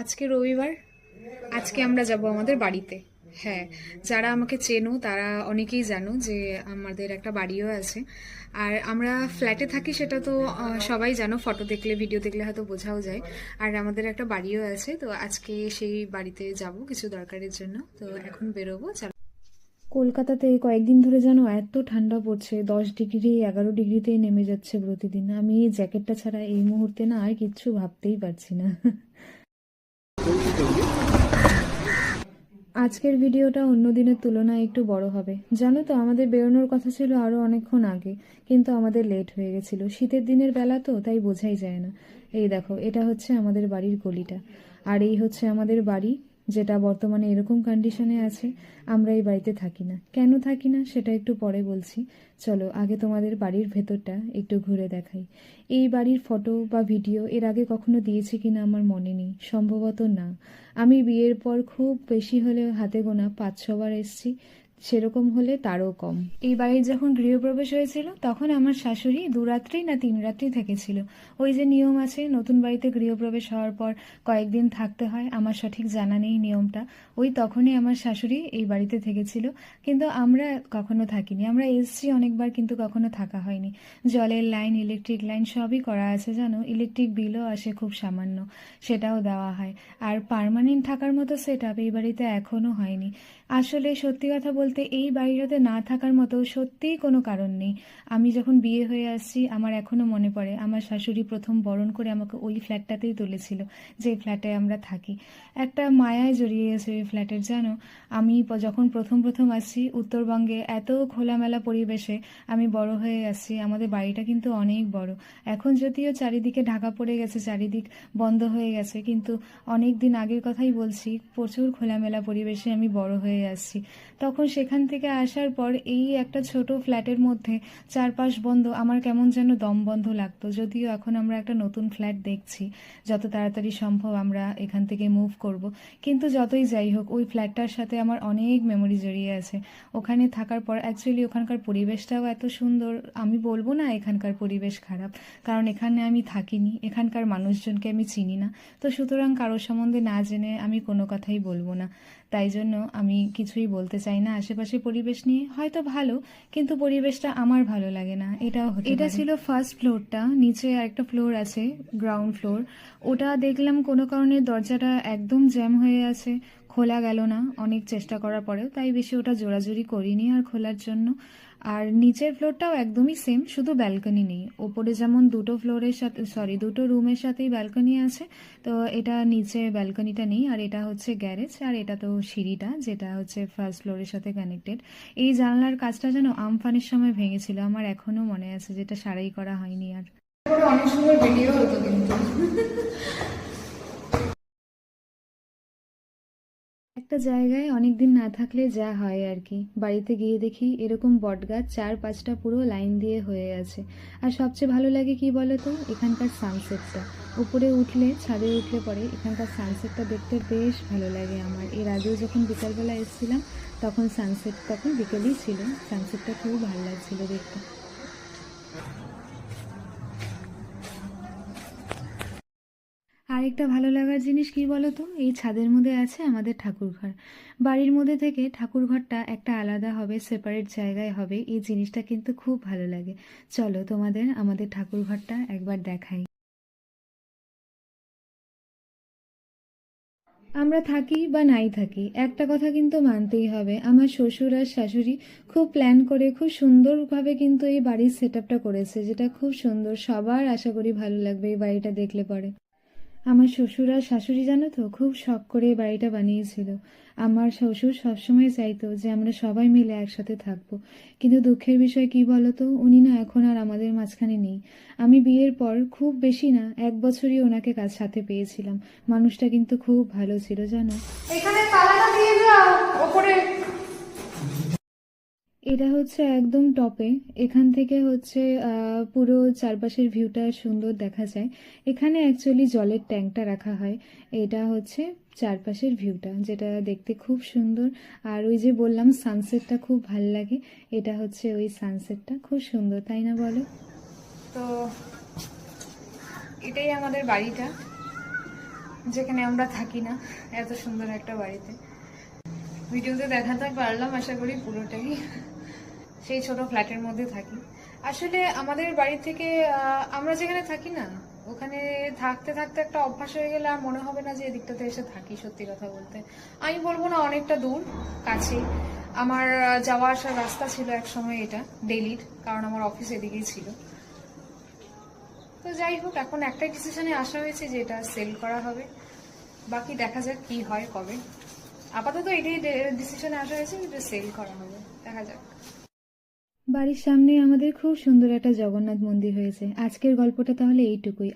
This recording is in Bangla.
আজকে রবিবার। আজকে আমরা যাব আমাদের বাড়িতে। হ্যাঁ, যারা আমাকে চেনো তারা অনেকেই জানো যে আমাদের একটা বাড়িও আছে। আর আমরা ফ্ল্যাটে থাকি সেটা তো সবাই জানো, ফটো দেখলে ভিডিও দেখলে হয়তো বোঝাও যায়। আর আমাদের একটা বাড়িও আছে, তো আজকে সেই বাড়িতে যাব কিছু দরকারের জন্য। তো এখন বেরোবো। কলকাতাতে কয়েকদিন ধরে যেন এত ঠান্ডা পড়ছে, 10 ডিগ্রি 11 ডিগ্রিতেই নেমে যাচ্ছে প্রতিদিন। আমি এই জ্যাকেটটা ছাড়া এই মুহূর্তে না আর কিচ্ছু ভাবতেই পারছি না। আজকের ভিডিওটা অন্য দিনের তুলনায় একটু বড় হবে। জানো তো, আমাদের বেরোনোর কথা ছিল আরও অনেকক্ষণ আগে, কিন্তু আমাদের লেট হয়ে গেছিল। শীতের দিনের বেলা তো, তাই বোঝাই যায় না। এই দেখো, এটা হচ্ছে আমাদের বাড়ির গলিটা, আর এই হচ্ছে আমাদের বাড়ি, যেটা বর্তমানে এরকম কন্ডিশনে আছে। আমরা এই বাড়িতে থাকি না। কেন থাকি না সেটা একটু পরে বলছি। চলো আগে তোমাদের বাড়ির ভেতরটা একটু ঘুরে দেখাই। এই বাড়ির ফটো বা ভিডিও এর আগে কখনো দিয়েছি কিনা আমার মনে নেই, সম্ভবত না। আমি বিয়ের পর খুব বেশি হলেও হাতে গোনা 5-6 বার এসেছি, সেরকম হলে তারও কম। এই বাড়ির যখন গৃহপ্রবেশ হয়েছিল তখন আমার শাশুড়ি 2 রাত্রি না 3 রাত্রি থেকেছিল। ওই যে নিয়ম আছে, নতুন বাড়িতে গৃহপ্রবেশ হওয়ার পর কয়েকদিন থাকতে হয়, আমার সঠিক জানা নেই নিয়মটা। ওই তখনই আমার শাশুড়ি এই বাড়িতে থেকেছিল, কিন্তু আমরা কখনো থাকিনি। আমরা এসেছি অনেকবার, কিন্তু কখনো থাকা হয়নি। জলের লাইন, ইলেকট্রিক লাইন সবই করা আছে জানো। ইলেকট্রিক বিলও আসে খুব সামান্য, সেটাও দেওয়া হয়। আর পার্মানেন্ট থাকার মতো সেট আপ এই বাড়িতে এখনও হয়নি। আসলে সত্যি কথা বলতে এই বাড়িটাতে না থাকার মতো সত্যিই কোনো কারণ নেই। আমি যখন বিয়ে হয়ে আসছি, আমার এখনও মনে পড়ে আমার শাশুড়ি প্রথম বরণ করে আমাকে ওই ফ্ল্যাটটাতেই তুলেছিল, যে ফ্ল্যাটে আমরা থাকি। একটা মায়ায় জড়িয়ে গেছে ওই ফ্ল্যাটের, জানো। আমি যখন প্রথম প্রথম আসছি উত্তরবঙ্গে, এত খোলামেলা পরিবেশে আমি বড় হয়ে আসছি। আমাদের বাড়িটা কিন্তু অনেক বড়। এখন যদিও চারিদিকে ঢাকা পড়ে গেছে, চারিদিক বন্ধ হয়ে গেছে, কিন্তু অনেক দিন আগের কথাই বলছি, প্রচুর খোলামেলা পরিবেশে আমি বড় হয়ে আসছি। তখন সেখান থেকে আসার পর এই একটা ছোট ফ্ল্যাটের মধ্যে চারপাশ বন্ধ, আমার কেমন যেন দম বন্ধ লাগতো। যদিও এখন আমরা একটা নতুন ফ্ল্যাট দেখছি, যত তাড়াতাড়ি সম্ভব আমরা এখান থেকে মুভ করব। কিন্তু যতই যাই হোক, ওই ফ্ল্যাটটার সাথে আমার অনেক মেমোরি জড়িয়ে আছে। ওখানে থাকার পর অ্যাকচুয়ালি ওখানকার পরিবেশটাও এত সুন্দর। আমি বলবো না এখানকার পরিবেশ খারাপ, কারণ এখানে আমি থাকিনি, এখানকার মানুষজনকে আমি চিনি না। তো সুতরাং কারোর সম্বন্ধে না জেনে আমি কোনো কথাই বলবো না। তাই জন্য আমি কিছুই বলতে চাই না আশেপাশে পরিবেশ নিয়ে। হয়তো ভালো, কিন্তু পরিবেশটা আমার ভালো লাগে না, এটাও হতে পারে। এটা ছিল ফার্স্ট ফ্লোরটা, নিচে আরেকটা ফ্লোর আছে, গ্রাউন্ড ফ্লোর। ওটা দেখলাম কোনো কারণে দরজাটা একদম জ্যাম হয়ে আছে, খোলা গেল না অনেক চেষ্টা করার পরেও, তাই বেশি ওটা জোরাজুরি করিনি আর খোলার জন্য। আর নিচের ফ্লোরটাও একদমই সেম, শুধু ব্যালকনি নেই। ওপরে যেমন দুটো রুমের সাথেই ব্যালকনি আছে, তো এটা নিচে ব্যালকনিটা নেই। আর এটা হচ্ছে গ্যারেজ, আর এটা তো সিঁড়িটা, যেটা হচ্ছে ফার্স্ট ফ্লোরের সাথে কানেক্টেড। এই জানলার কাজটা যেন আমফানের সময় ভেঙেছিল, আমার এখনো মনে আছে, যেটা সারাই করা হয়নি। আর অনেক সুন্দর ভিডিও হতো কিন্তু। একটা জায়গায় অনেকদিন না থাকলে যা হয় আর কি, বাড়িতে গিয়ে দেখি এরকম বটগাছ 4-5টা পুরো লাইন দিয়ে হয়ে আছে। আর সবচেয়ে ভালো লাগে কি বলতো, এখানকার সানসেটটা। উপরে উঠলে, ছাদে উঠলে পরে এখানকার সানসেটটা দেখতে বেশ ভালো লাগে আমার। এর আগেও যখন বিকালবেলা এসেছিলাম তখন সানসেট, তখন বিকেলই ছিল, সানসেটটা খুব ভালো লাগছিল দেখতে। আরেকটা ভালো লাগার জিনিস কি বলতো, এই ছাদের মধ্যে আছে আমাদের ঠাকুরঘর। বাড়ির মধ্যে থেকে ঠাকুরঘরটা একটা আলাদা হবে, সেপারেট জায়গায় হবে, এই জিনিসটা কিন্তু খুব ভালো লাগে। চলো তোমাদের আমাদের ঠাকুরঘরটা একবার দেখাই। আমরা থাকি বা নাই থাকি, একটা কথা কিন্তু মানতেই হবে, আমার শ্বশুর আর শাশুড়ি খুব প্ল্যান করে খুব সুন্দরভাবে কিন্তু এই বাড়ির সেট আপটা করেছে, যেটা খুব সুন্দর। সবার আশা করি ভালো লাগবে এই বাড়িটা দেখলে পরে। আমার শ্বশুর আর শাশুড়ি জানো তো, খুব শখ করে এই বাড়িটা বানিয়েছিল। আমার শ্বশুর সবসময় চাইতো যে আমরা সবাই মিলে একসাথে থাকবো, কিন্তু দুঃখের বিষয় কি বলতো, উনি না এখন আর আমাদের মাঝখানে নেই। আমি বিয়ের পর খুব বেশি না 1 বছরই ওনাকে কাজ সাথে পেয়েছিলাম। মানুষটা কিন্তু খুব ভালো ছিল জানো। এখানে তালাটা দিয়ে যাও ওপরে। এটা হচ্ছে একদম টপে, এখান থেকে হচ্ছে পুরো চারপাশের ভিউটা সুন্দর দেখা যায়। এখানে অ্যাকচুয়ালি জলের ট্যাঙ্কটা রাখা হয়। এটা হচ্ছে চারপাশের ভিউটা, যেটা দেখতে খুব সুন্দর। আর ওই যে বললাম সানসেটটা খুব ভাল লাগে, এটা হচ্ছে ওই সানসেটটা, খুব সুন্দর, তাই না বলো? তো এটাই আমাদের বাড়িটা। যেখানে আমরা থাকি না, এত সুন্দর একটা বাড়িতে। ভিডিওতে দেখাতে পারলাম আশা করি পুরোটাই। সেই ছোট ফ্ল্যাটের মধ্যে থাকি। আসলে আমাদের বাড়ি থেকে আমরা যেখানে থাকি না, ওখানে থাকতে থাকতে একটা অভ্যাস হয়ে গেলে আর মনে হবে না যে এদিকটাতে এসে থাকি। সত্যি কথা বলতে আমি বলবো না অনেকটা দূর, কাছে। আমার যাওয়া আসার রাস্তা ছিল এক সময় এটা ডেইলির, কারণ আমার অফিস এদিকেই ছিল। তো যাই হোক, এখন একটাই ডিসিশনে আসা হয়েছে যে এটা সেল করা হবে। বাকি দেখা যাক কি হয় কবে। আপাতত এটাই ডিসিশনে আসা হয়েছে যে সেল করা হবে, দেখা যাক। বাড়ির সামনে আমাদের খুব সুন্দর একটা জগন্নাথ মন্দির হয়েছে। আজকের গল্পটা তাহলে এইটুকুই।